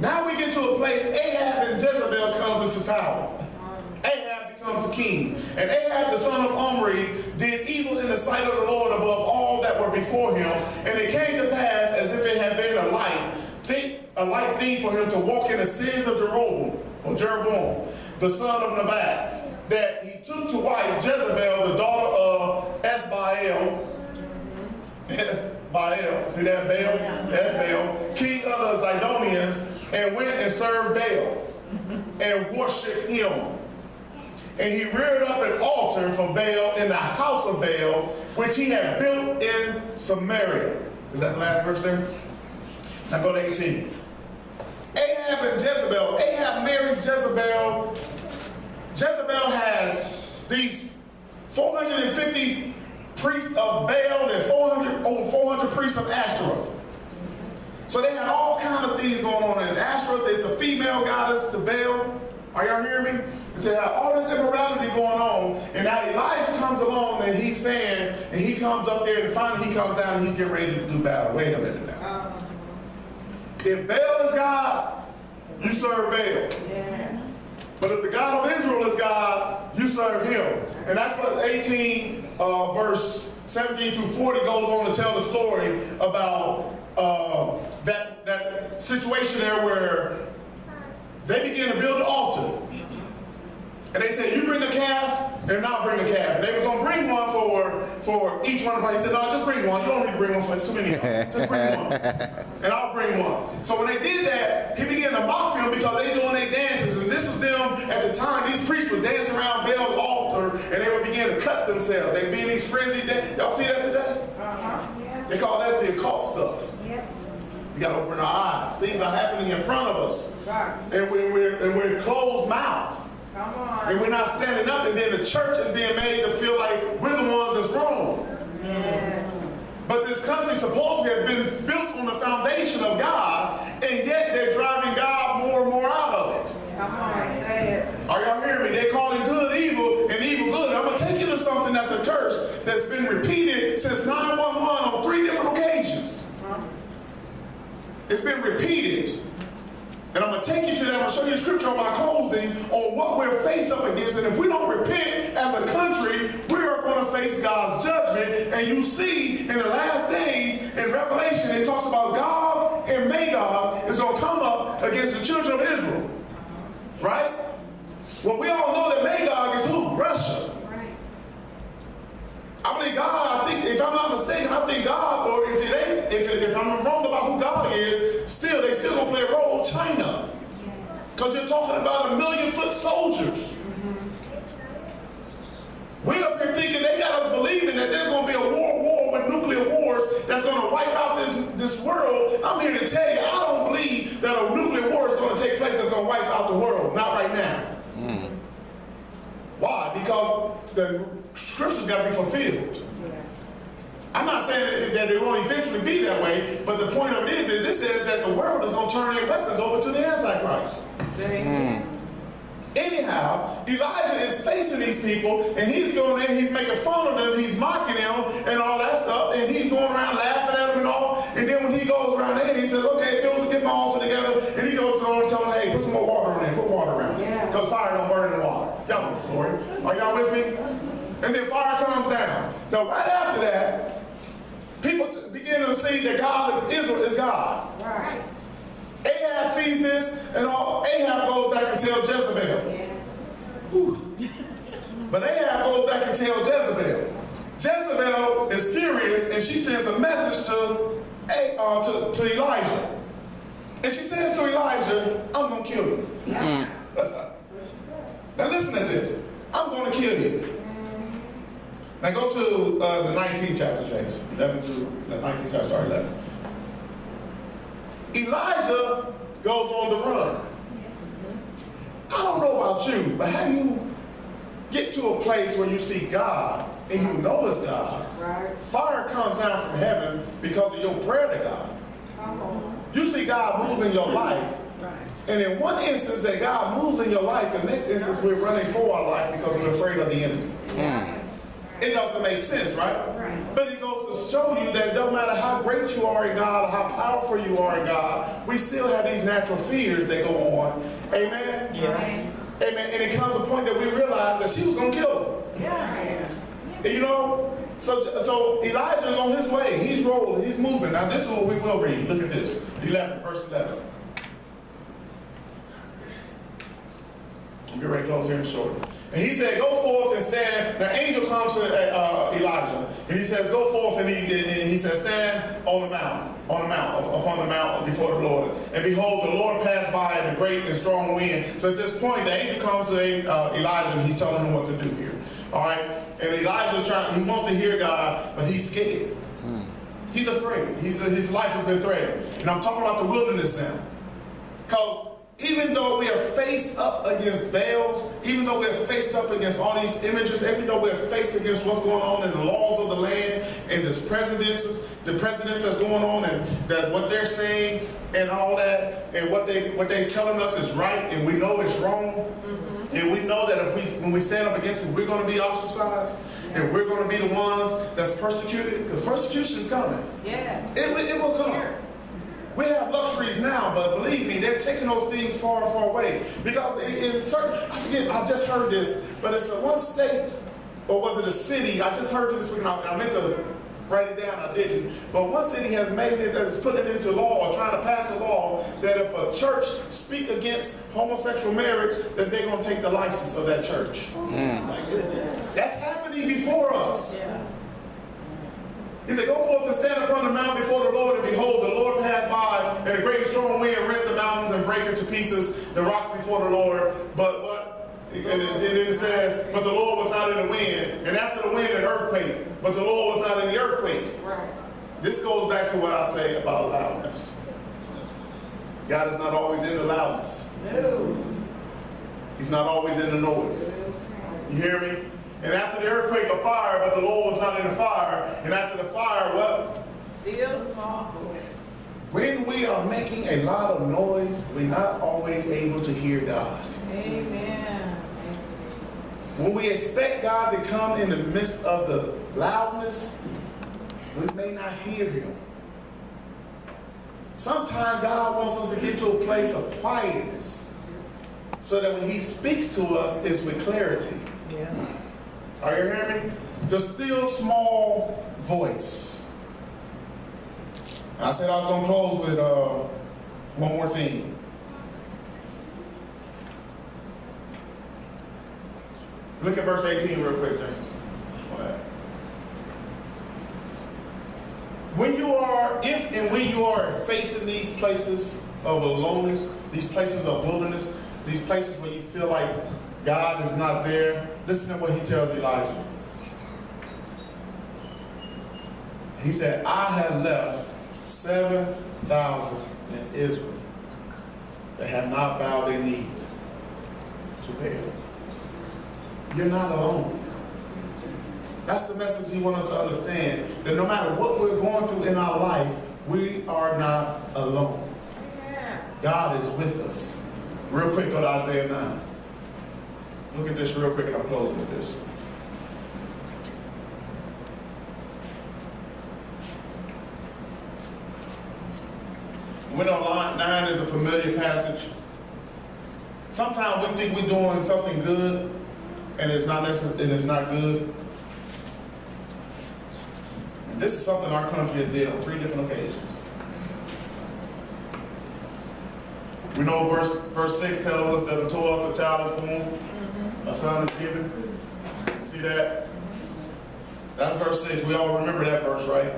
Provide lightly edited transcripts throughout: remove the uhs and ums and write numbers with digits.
Now we get to a place, Ahab and Jezebel comes into power. Ahab becomes a king. And Ahab, the son of Omri, did evil in the sight of the Lord above all that were before him. And it came to pass, as if it had been a light thing for him to walk in the sins of Jeroboam, the son of Nebat, that he took to wife Jezebel, the daughter of Ethbaal. Baal, see that Baal? That's Baal, king of the Zidonians, and went and served Baal and worshipped him. And he reared up an altar for Baal in the house of Baal, which he had built in Samaria. Is that the last verse there? Now go to 18. Ahab and Jezebel. Ahab marries Jezebel. Jezebel has these 450 priests of Baal and over 400 priests of Ashtoreth. So they had all kinds of things going on. And Ashtoreth is the female goddess to Baal. Are y'all hearing me? They had all this immorality going on. And now Elijah comes along and he's saying, and he comes up there and finally he comes down and he's getting ready to do battle. Wait a minute now. If Baal is God, you serve Baal. Yeah. But if the God of Israel is God, you serve him. And that's what 18 verse 17 through 40 goes on to tell the story about that situation there where they began to build an altar. And they said, you bring a calf, and I'll bring a calf. And they was going to bring one for each one of them. He said, no, just bring one. You don't need to bring one for it's too many of them. Just bring one. And I'll bring one. So when they did that, he began to mock them because they doing their dances. And this was them at the time. These priests would dance around Baal's altar, and they would begin to cut themselves. They'd be in these frenzied dances. Y'all see that today? Yeah. They call that the occult stuff. Yep. We got to open our eyes. Things are happening in front of us. And we're closed mouthed. Come on. And we're not standing up, and then the church is being made to feel like we're the ones that's wrong. Yeah. But this country supposedly has been built on the foundation of God, and yet they're driving God more and more out of it. Come on, say it. Are y'all hearing me? They're calling good evil and evil good. I'm going to take you to something that's a curse that's been repeated since 911 on 3 different occasions. It's been repeated. And I'm going to take you to that. I'm going to show you a scripture on my closing on what we're faced up against. And if we don't repent as a country, we are going to face God's judgment. And you see in the last days in Revelation, it talks about God and Magog is going to come up against the children of Israel. Right? Well, we all know that Magog is who? Russia. I believe God, I think, if I'm not mistaken, I think God, or if I'm wrong about who God is, they still gonna play a role, China. Because you're talking about 1 million-foot soldiers. We're up here thinking they got us believing that there's gonna be a war with nuclear wars that's gonna wipe out this world. I'm here to tell you, I don't believe that a nuclear war is gonna take place that's gonna wipe out the world. Not right now. Why? Because the scriptures got to be fulfilled. I'm not saying that it won't eventually be that way, but the point of it is this says that the world is going to turn their weapons over to the Antichrist. Anyhow, Elijah is facing these people, and he's going in, he's making fun of them, he's mocking them, and all that stuff, and he's going around laughing at them and all. And then when he goes around there, he says, okay, get my altar together, and he goes on and tells them, hey, put some more water on there, put water around it, because fire don't burn in water. Y'all know the story. Are y'all with me? And then fire comes down. So right after that, people begin to see that God of Israel is God. Right. Ahab sees this, and Ahab goes back and tells Jezebel. Yeah. But Ahab goes back and tells Jezebel. Jezebel is furious, and she sends a message to Elijah. And she says to Elijah, I'm going to kill you. Yeah. Now listen to this. I'm going to kill you. Now go to the 19th chapter, James. 11 to the 19th chapter, start 11. Elijah goes on the run. I don't know about you, but how do you get to a place where you see God and you know it's God? Right. Fire comes down from heaven because of your prayer to God. You see God move in your life. And in one instance that God moves in your life, the next instance we're running for our life because we're afraid of the enemy. It doesn't make sense, right? But it goes to show you that no matter how great you are in God, or how powerful you are in God, we still have these natural fears that go on. Amen? Yeah. Amen. And it comes a point that we realize that she was going to kill him. Yeah. And you know, so Elijah is on his way. He's rolling. He's moving. Now this is what we will read. Look at this. 11, verse 11. I'll get ready to close here shortly. And he said, go forth and stand. The angel comes to Elijah. And he says, go forth, and he says, stand on the mount, upon the mount before the Lord. And behold, the Lord passed by in a great and strong wind. So at this point, the angel comes to Elijah, and he's telling him what to do here. All right? And Elijah's he wants to hear God, but he's scared. He's afraid. His life has been threatened. And I'm talking about the wilderness now. Because even though we are faced up against Baals, even though we're faced up against all these images, even though we're faced against what's going on in the laws of the land and the presidents that's going on, and that what they're saying and all that, and what they're telling us is right, and we know it's wrong, and we know that when we stand up against it, we're going to be ostracized, and we're going to be the ones that's persecuted, because persecution is coming. Yeah. It will come. We have luxuries now, but believe me, they're taking those things far, far away. Because in certain, I forget, I just heard this, but it's one state, or was it a city? I just heard this week, and I meant to write it down, I didn't. But one city has made it, that is putting it into law, or trying to pass a law, that if a church speak against homosexual marriage, that they're going to take the license of that church. My goodness. That's happening before us. Yeah. He said, go forth and stand upon the mount before the Lord, and behold, the Lord passed by, and a great strong wind rent the mountains and break into pieces the rocks before the Lord. But what? And then it says, but the Lord was not in the wind. And after the wind, an earthquake. But the Lord was not in the earthquake. Right. This goes back to what I say about loudness. God is not always in the loudness. No. He's not always in the noise. You hear me? And after the earthquake, a fire, but the Lord was not in the fire. And after the fire, what? Still small voice. When we are making a lot of noise, we're not always able to hear God. Amen. When we expect God to come in the midst of the loudness, we may not hear him. Sometimes God wants us to get to a place of quietness, so that when he speaks to us, it's with clarity. Yeah. Are you hearing me? The still small voice. I said I was going to close with one more thing. Look at verse 18 real quick, James. When you are facing these places of aloneness, these places of wilderness, these places where you feel like God is not there, listen to what he tells Elijah. He said, I have left 7,000 in Israel that have not bowed their knees to Baal. You're not alone. That's the message he wants us to understand, that no matter what we're going through in our life, we are not alone. God is with us. Real quick, go to Isaiah 9. Look at this real quick, and I'm closing with this. We know line 9 is a familiar passage. Sometimes we think we're doing something good, and it's not necessarily, and it's not good. And this is something our country has did on 3 different occasions. We know verse 6 tells us that unto us a child is born, a son is given. See that? That's verse 6. We all remember that verse, right?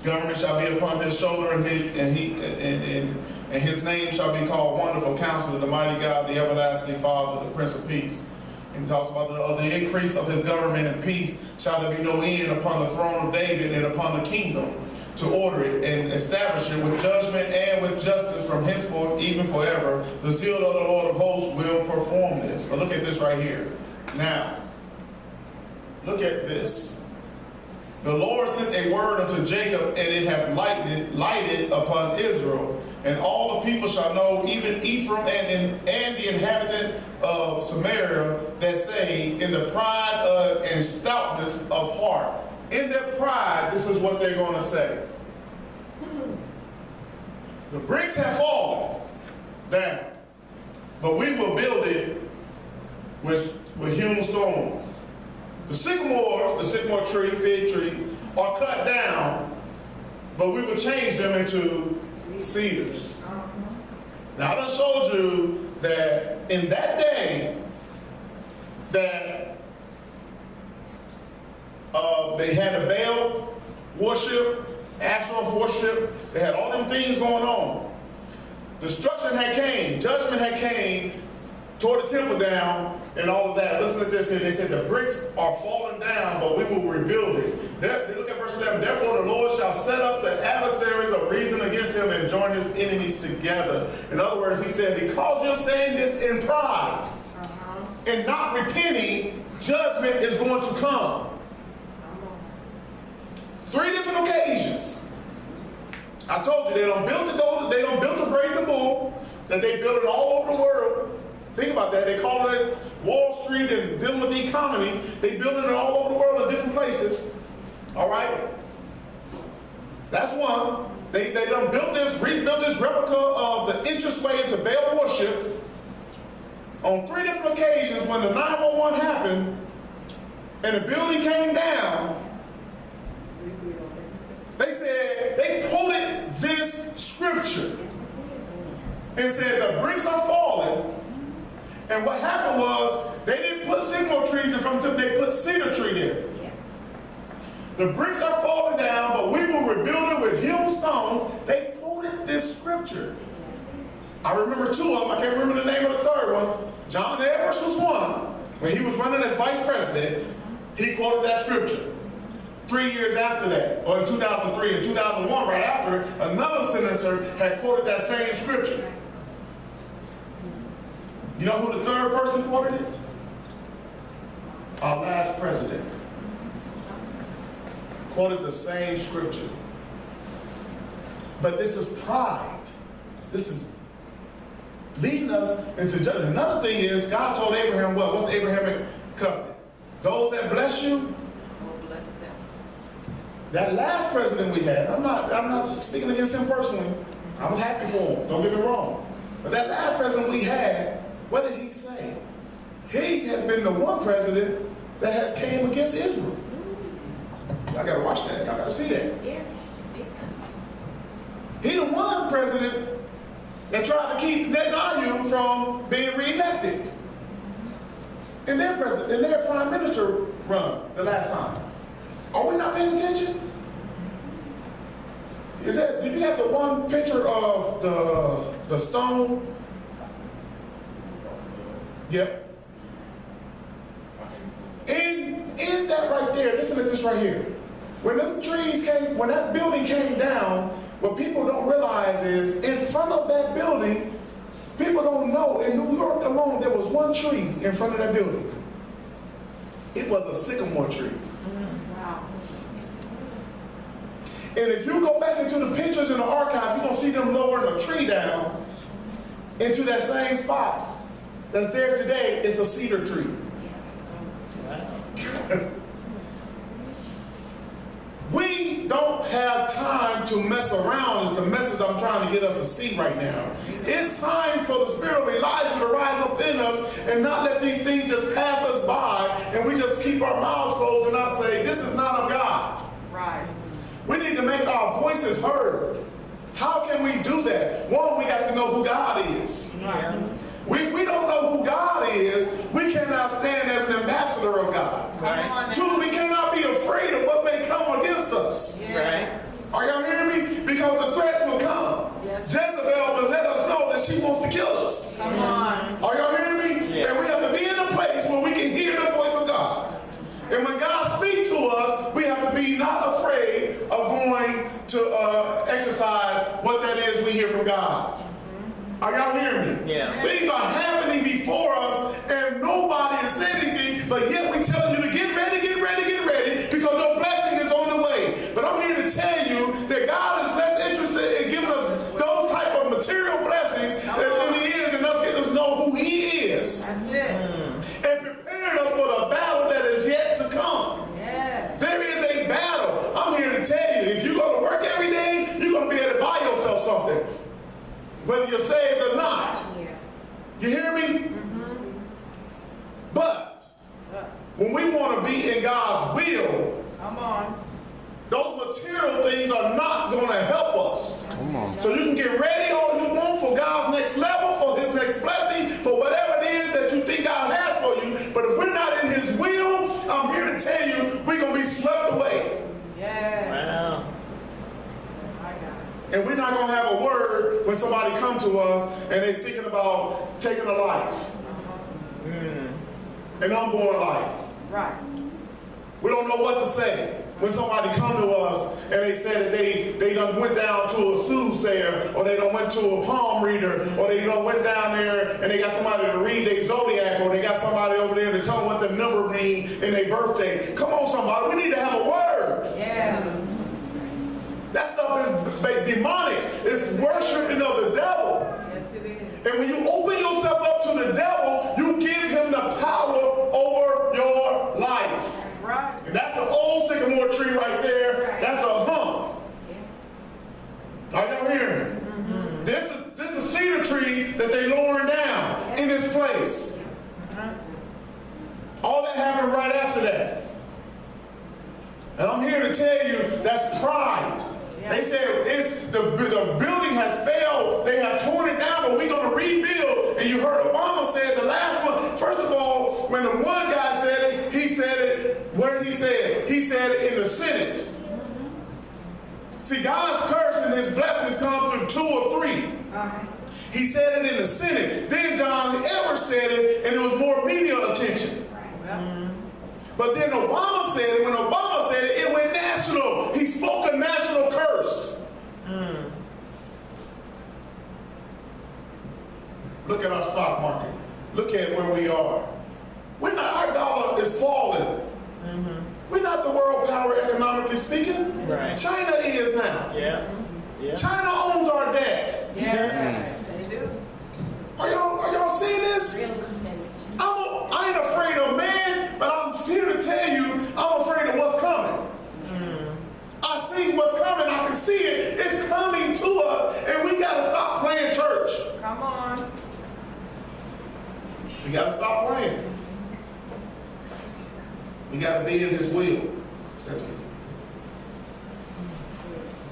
Government shall be upon his shoulder, and his name shall be called Wonderful Counselor, the Mighty God, the Everlasting Father, the Prince of Peace. And he talks about the increase of his government and peace shall there be no end upon the throne of David and upon the kingdom, to order it and establish it with judgment and with justice from henceforth even forever. The zeal of the Lord of hosts will perform this. But look at this right here. Now, look at this. The Lord sent a word unto Jacob, and it hath lighted upon Israel. And all the people shall know, even Ephraim and the inhabitant of Samaria, that say, in the pride and stoutness of heart, in their pride, this is what they're going to say. The bricks have fallen down, but we will build it with hewn stones. The sycamore tree, fig tree, are cut down, but we will change them into cedars. Now I done showed you that in that day, that they had a Baal worship, Asherah worship. They had all them things going on. Destruction had came, judgment had came, tore the temple down, and all of that. Listen to this here. They said the bricks are falling down, but we will rebuild it. Look at verse 11. Therefore the Lord shall set up the adversaries of reason against him and join his enemies together. In other words, he said, because you're saying this in pride and not repenting, judgment is going to come. 3 different occasions. I told you they don't build the brazen bull, that they build it all over the world. Think about that. They call it Wall Street and dealing with the economy. They build it all over the world in different places. All right? That's one. They done rebuilt this replica of the entranceway into Baal worship on 3 different occasions. When the 911 happened and the building came down, they said, they quoted this scripture and said the bricks are falling. And what happened was, they didn't put sycamore trees in front of them, they put cedar tree there. The bricks are falling down, but we will rebuild it with hewn stones. They quoted this scripture. I remember 2 of them. I can't remember the name of the 3rd one. John Edwards was one. When he was running as vice president, he quoted that scripture. 3 years after that, or in 2003 and 2001, right after, another senator had quoted that same scripture. You know who the 3rd person quoted it? Our last president quoted the same scripture. But this is pride. This is leading us into judgment. Another thing is, God told Abraham what? What's the Abrahamic covenant? Those that bless you, that last president we had, I'm not speaking against him personally. I was happy for him, don't get me wrong. But that last president we had, what did he say? He has been the one president that has came against Israel. Y'all gotta watch that, y'all gotta see that. Yeah. He the one president that tried to keep Netanyahu from being reelected in their prime minister run the last time. Are we not paying attention? Did you have the one picture of the stone? Yep. In that right there, listen to this right here. When that building came down, what people don't realize is, in front of that building, people don't know, in New York alone, there was one tree in front of that building. It was a sycamore tree. Wow. And if you go back into the pictures in the archive, you're going to see them lowering a tree down into that same spot that's there today. It's a cedar tree. We don't have time to mess around is the message I'm trying to get us to see right now. It's time for the spirit of Elijah to rise up in us and not let these things just pass us by and we just keep our mouths closed and not say, this is not of God. Right. We need to make our voices heard. How can we do that? One, we got to know who God is. Right. If we don't know who God is, we cannot stand as an ambassador of God. Right. Two, we cannot be afraid of what may come against us. Yeah. Are y'all hearing me? Because the threats will come. Yes. Jezebel will let us know that she wants to kill us. Come on. Are y'all hearing me? Yeah. And we have to be in a place where we can hear the voice of God. And when God speaks to us, we have to be not afraid of going to exercise what that is we hear from God. Are y'all hearing me? Yeah. Things are happening before us and nobody is saying anything, but yet we tell you to get ready, get ready, get ready, because your blessing is on the way. But I'm here to tell you that God is less interested in giving us those type of material blessings than He is in us getting us to know who He is. That's it. And preparing us for the battle that is yet to come. Yeah. There is a battle whether you're saved or not. You hear me? But when we want to be in God's will, Come on. those material things are not going to help us. Come on. So you can get ready all you want for God's next level, for his next blessing, for whatever it is that you think God has for you. But if we're not in his will, I'm here to tell you, we're going to be swept away. Yeah. Wow. My God. And we're not going to have a word when somebody come to us and they're thinking about taking a life. An unborn life. Right. We don't know what to say. When somebody come to us and they said that they done went down to a soothsayer, or they done went to a palm reader, or they done went down there and they got somebody to read their zodiac, or they got somebody over there to tell them what the number means in their birthday. Come on, somebody, we need to have a word. Yeah. That stuff is demonic. It's worshiping of the devil. Yes, it is. And when you open yourself up to the devil, you give him the power over your life. That's right. And that's the old sycamore tree right there. That's the hump. Are y'all hearing me? This is the cedar tree that they lowering down in this place. All that happened right after that. And I'm here to tell you that's pride. They said the building has failed. They have torn it down, but we're going to rebuild. And you heard Obama said the last one. First of all, when the one guy said it, he said it where he said it. He said it in the Senate. See, God's curse and his blessings come through 2 or 3. He said it in the Senate. Then John Edwards said it, and it was more media attention. But then Obama said it. When Obama said it, it went national. He spoke a national curse. Look at our stock market. Look at where we are. We're not, our dollar is falling. We're not the world power economically speaking. Right. China is now. Yeah. Yeah. China owns our debt. Yes, they do. Are y'all seeing this? I ain't afraid of man, but I'm here to tell you, I'm afraid of what's coming. I see what's coming. I can see it. It's coming to us, and we got to stop playing church. Come on. We got to stop playing. We got to be in his will.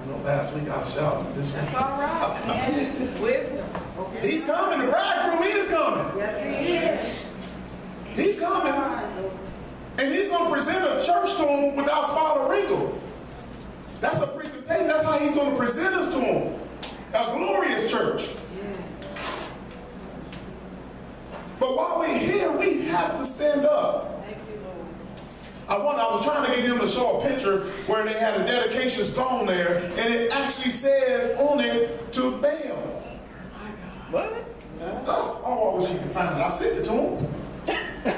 I know last week I shouted. This That's week. all right. Wisdom. Okay. He's coming. The bridegroom is coming. Yes, he is. He's coming. And he's going to present a church to him without spot or wrinkle. That's the presentation. That's how he's going to present us to him. A glorious church. But while we're here, we have to stand up. Thank you, Lord. I was trying to get him to show a picture where they had a dedication stone there, and it actually says on it to Baal. What? Oh, I wish you could find it. I sent it to him. No,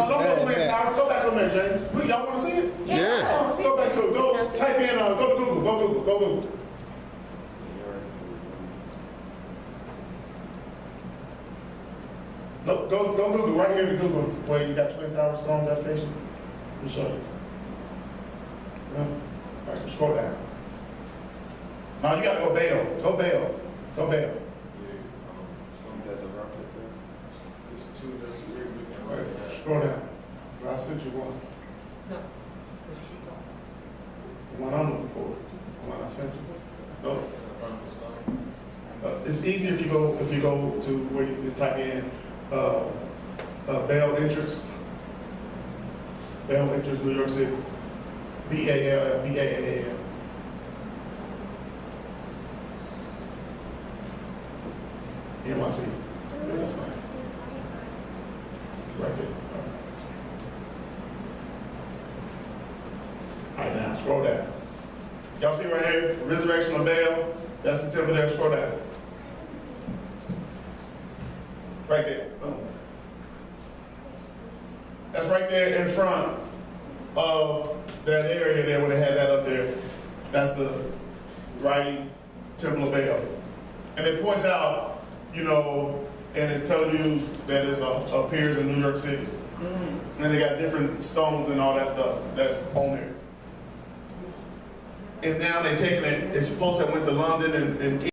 don't go to the tower. Go back on there, James. Y'all want to see it? Yeah. Go back to it. Go type in, go to Google. Go Google. Go Google. No, go Google right here to Google where you got Twin Tower Stone dedication. Let me show you. Yeah. All right, scroll down. Now you got to go Baal. Go Baal. Go Baal. All right, scroll down. I sent you one. No. The one I'm looking for. The one I sent you. No. It's easy if you go to where you type in Baal Entrance. Baal Entrance, New York City. B-A-L-L. NYC. Yeah, that's fine. Right there. All right, now scroll down. Y'all see right here, the resurrection of Baal? That's the temple there. Scroll down. Right there. Boom. That's right there in front of that area there when they had that up there. That's the writing Temple of Baal. And it points out, you know, and it tells you that it appears in New York City. And they got different stones and all that stuff that's on there. And now they're taking it, it's supposed to have went to London and